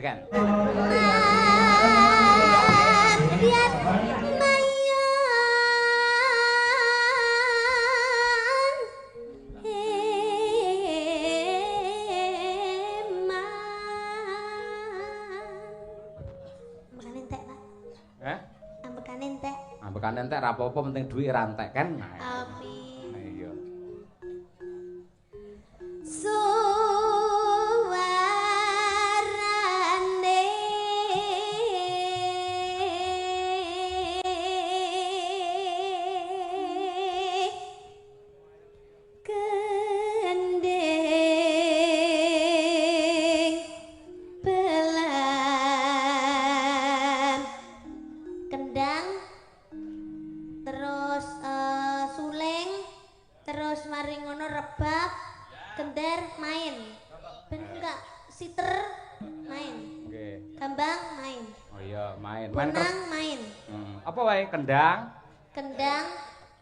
tekan. Biar Ambekan entek ra apa-apa penting duit ra entek kan. Amin. Iya. Suarane kendeng pelan kendang terus suling terus mari ngono rebab gender main ben enggak siter main gambang main Oh iya main benang main apa wae kendang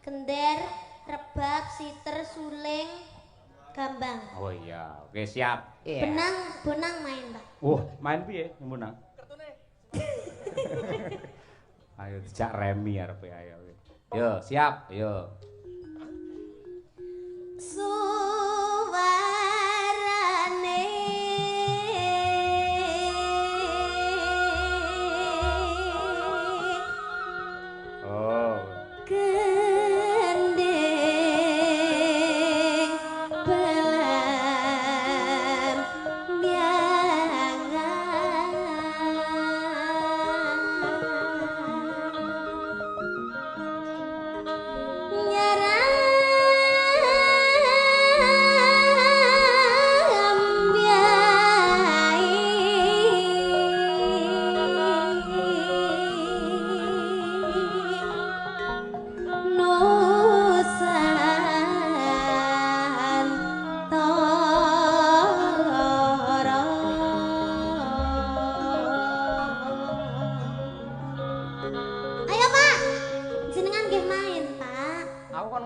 gender rebab siter suling gambang oh iya oke siap bonang main Pak main piye benang ayo dijak remi arepe ayo yo siap yo suarane kendeng pelan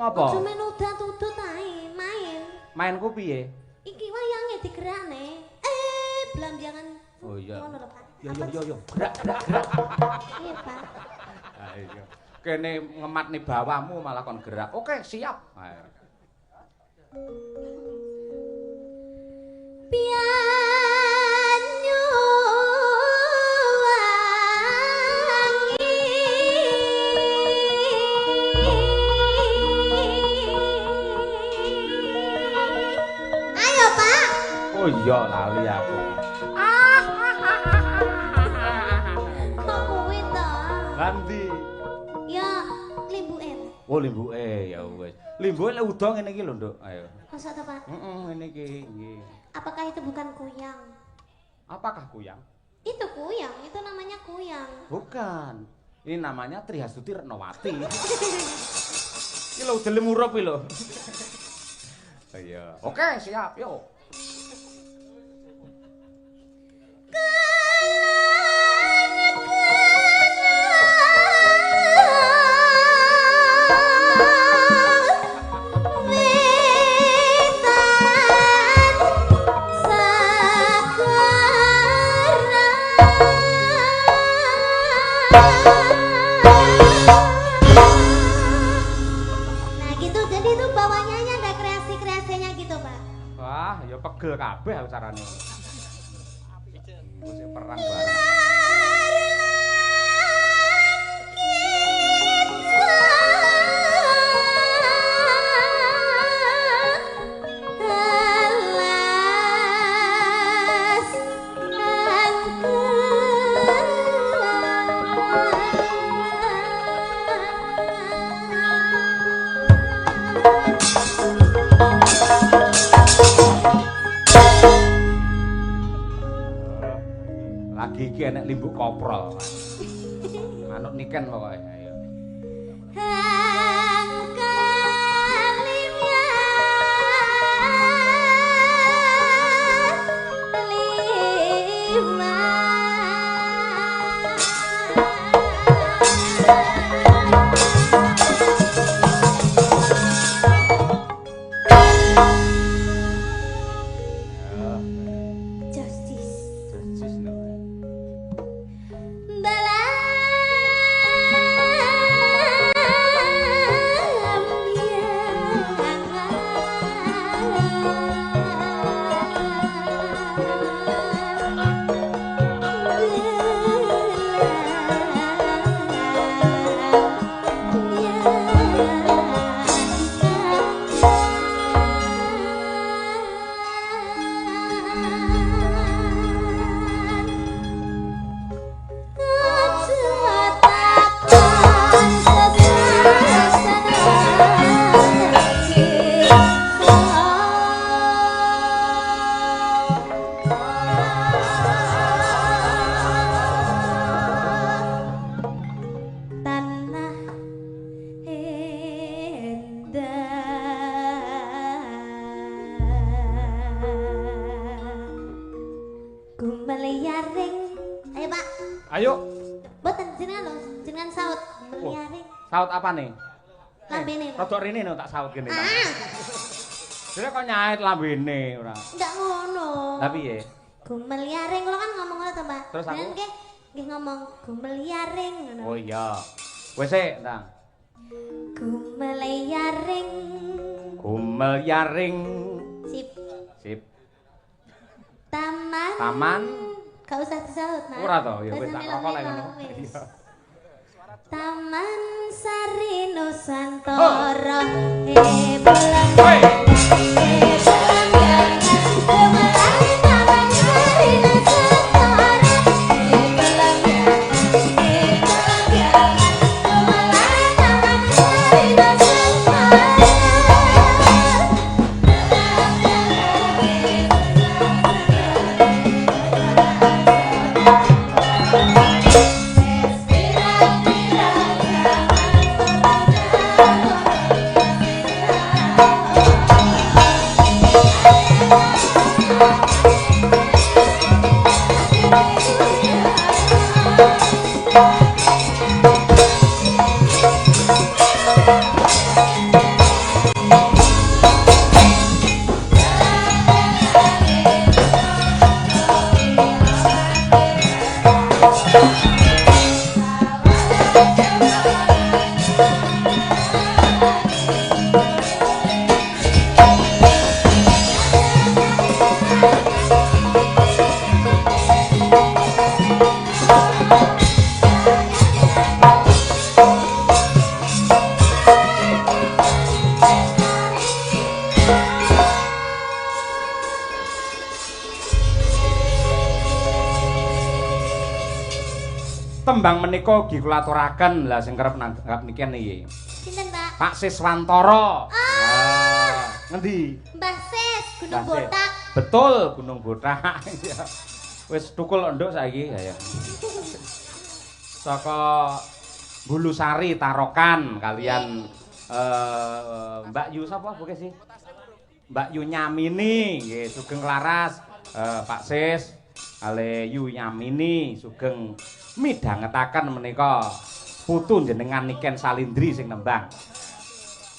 Apa? Aja men udan tudut ae, main. Mainku piye? Iki wayange digerakne. Blambiangan. Oh iya. Ngono lho, Pak. Yo. Gerak. Iya, Pak. Ayo. Kene ngematne bawamu malah kon gerak. Oke, siap. Ayo. Oh iya lali aku. Kok kuwi to? Ganti. Ya, limbuke. Oh limbuke ya wis. Limbuke lek udo ngene iki lho, Nduk. Ayo. Masa to, Pak? Ngene iki nggih. Apakah itu bukan kuyang? Apakah kuyang? Itu kuyang, itu namanya kuyang. Bukan. Ini namanya Trihasuti Retnowati. Iki lho udele murup iki lho. Iya. Oke, siap. Yuk. Pegel kabeh acarane. Wis perang bareng. Lagi iki enek limbuk koprol. Manuk niken pokoke ayo. Ayo. Boten jenengan lho, jenengan saut meliaring. Saut apa nih? Lambene. Rodok rene no tak saut kene. Ah. Dene kok nyait lambene ora. Enggak ngono. Lah piye? Gumeliaring kula kan ngomong ngono to, Mbak. Terus aku? Nggih ngomong gumeliaring ngono. Oh iya. Wis sik, Ndang. Gumeliaring. Gumeliaring. Sip. Sip. Taman. Taman. Gak usah disaut, Mas. Ora to, ya wis tak rokok lek ngono. Iya. Taman Sari Nusantara. Bulan. Hoi. Taman Sari Nusantara. Tembang menika ugi kula aturaken lah sing kerep nanggap niki niki. Sinten, Pak? Pak Siswantoro. Ngendi? Mbah Sis, Gunung Mbah Sis. Botak. Betul, Gunung Botak. Iya. Wis tukul nduk saiki ya. Saka Bulusari Tarokan kalian Mbak Yu sapa buke sih? Mbak Yu Nyamini nggih sugeng laras Pak Sis kali Yu Nyamini sugeng midhangetaken menika putu jenengan Niken Salindri sing nembang.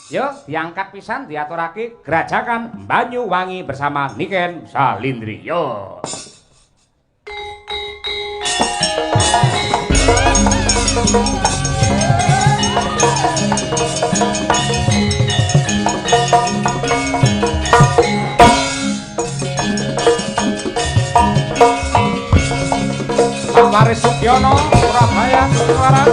Yo diangkat pisan diaturake Grajakan Banyuwangi bersama Niken Salindri. Yo. Waris Sugiono, Surabaya, Suara.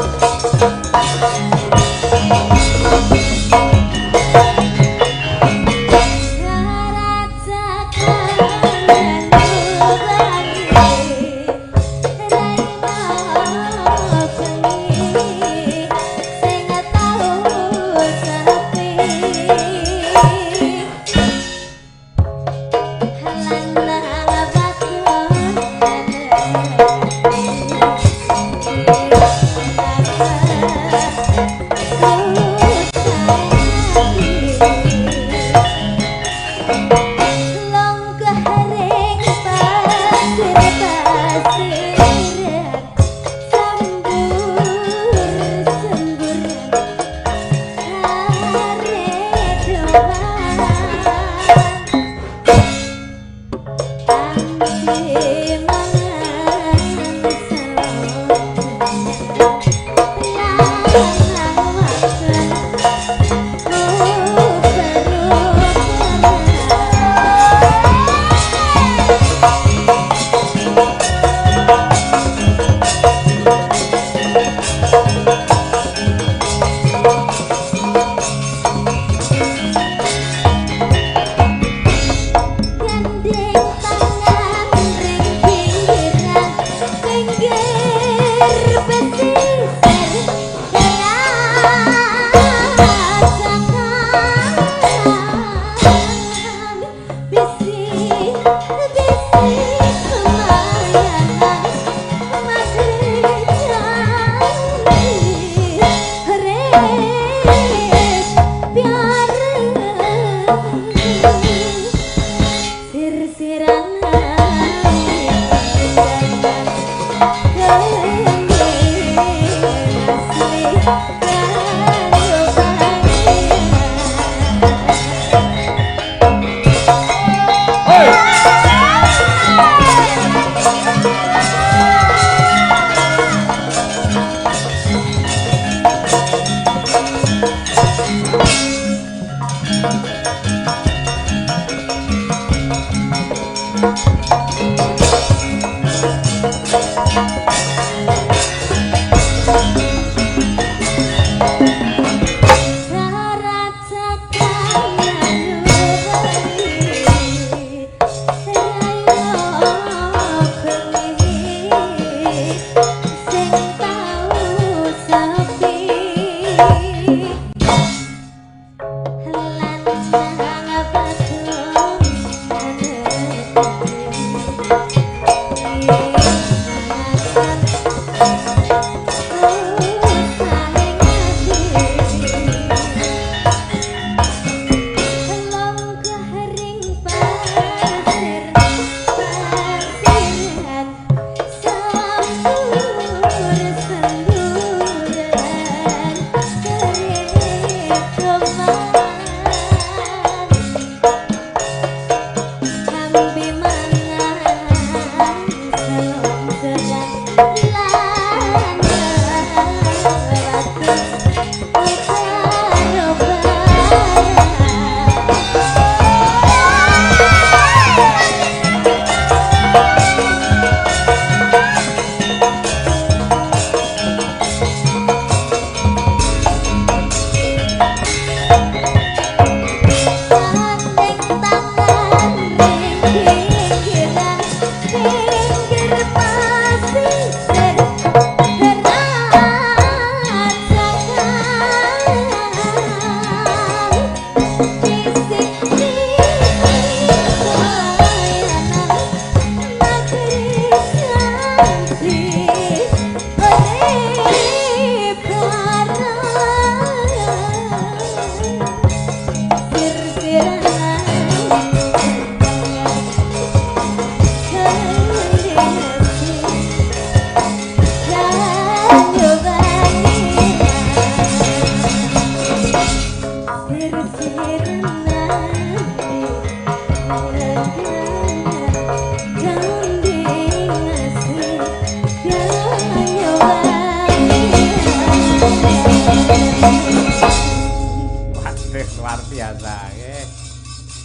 Thank you.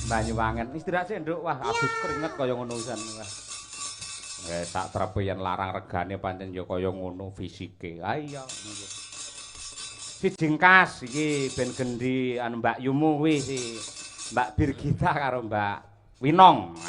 Banyuwangen istirahat sih nduk wah abis keringet kaya ngono pisan wah. Tak trepe yen larang regane pancen ya kaya ngono fisike. Ha iya. Si Jingkas iki ben gendi anu Mbak Yumu kuwi si Mbak Birgita karo Mbak Winong.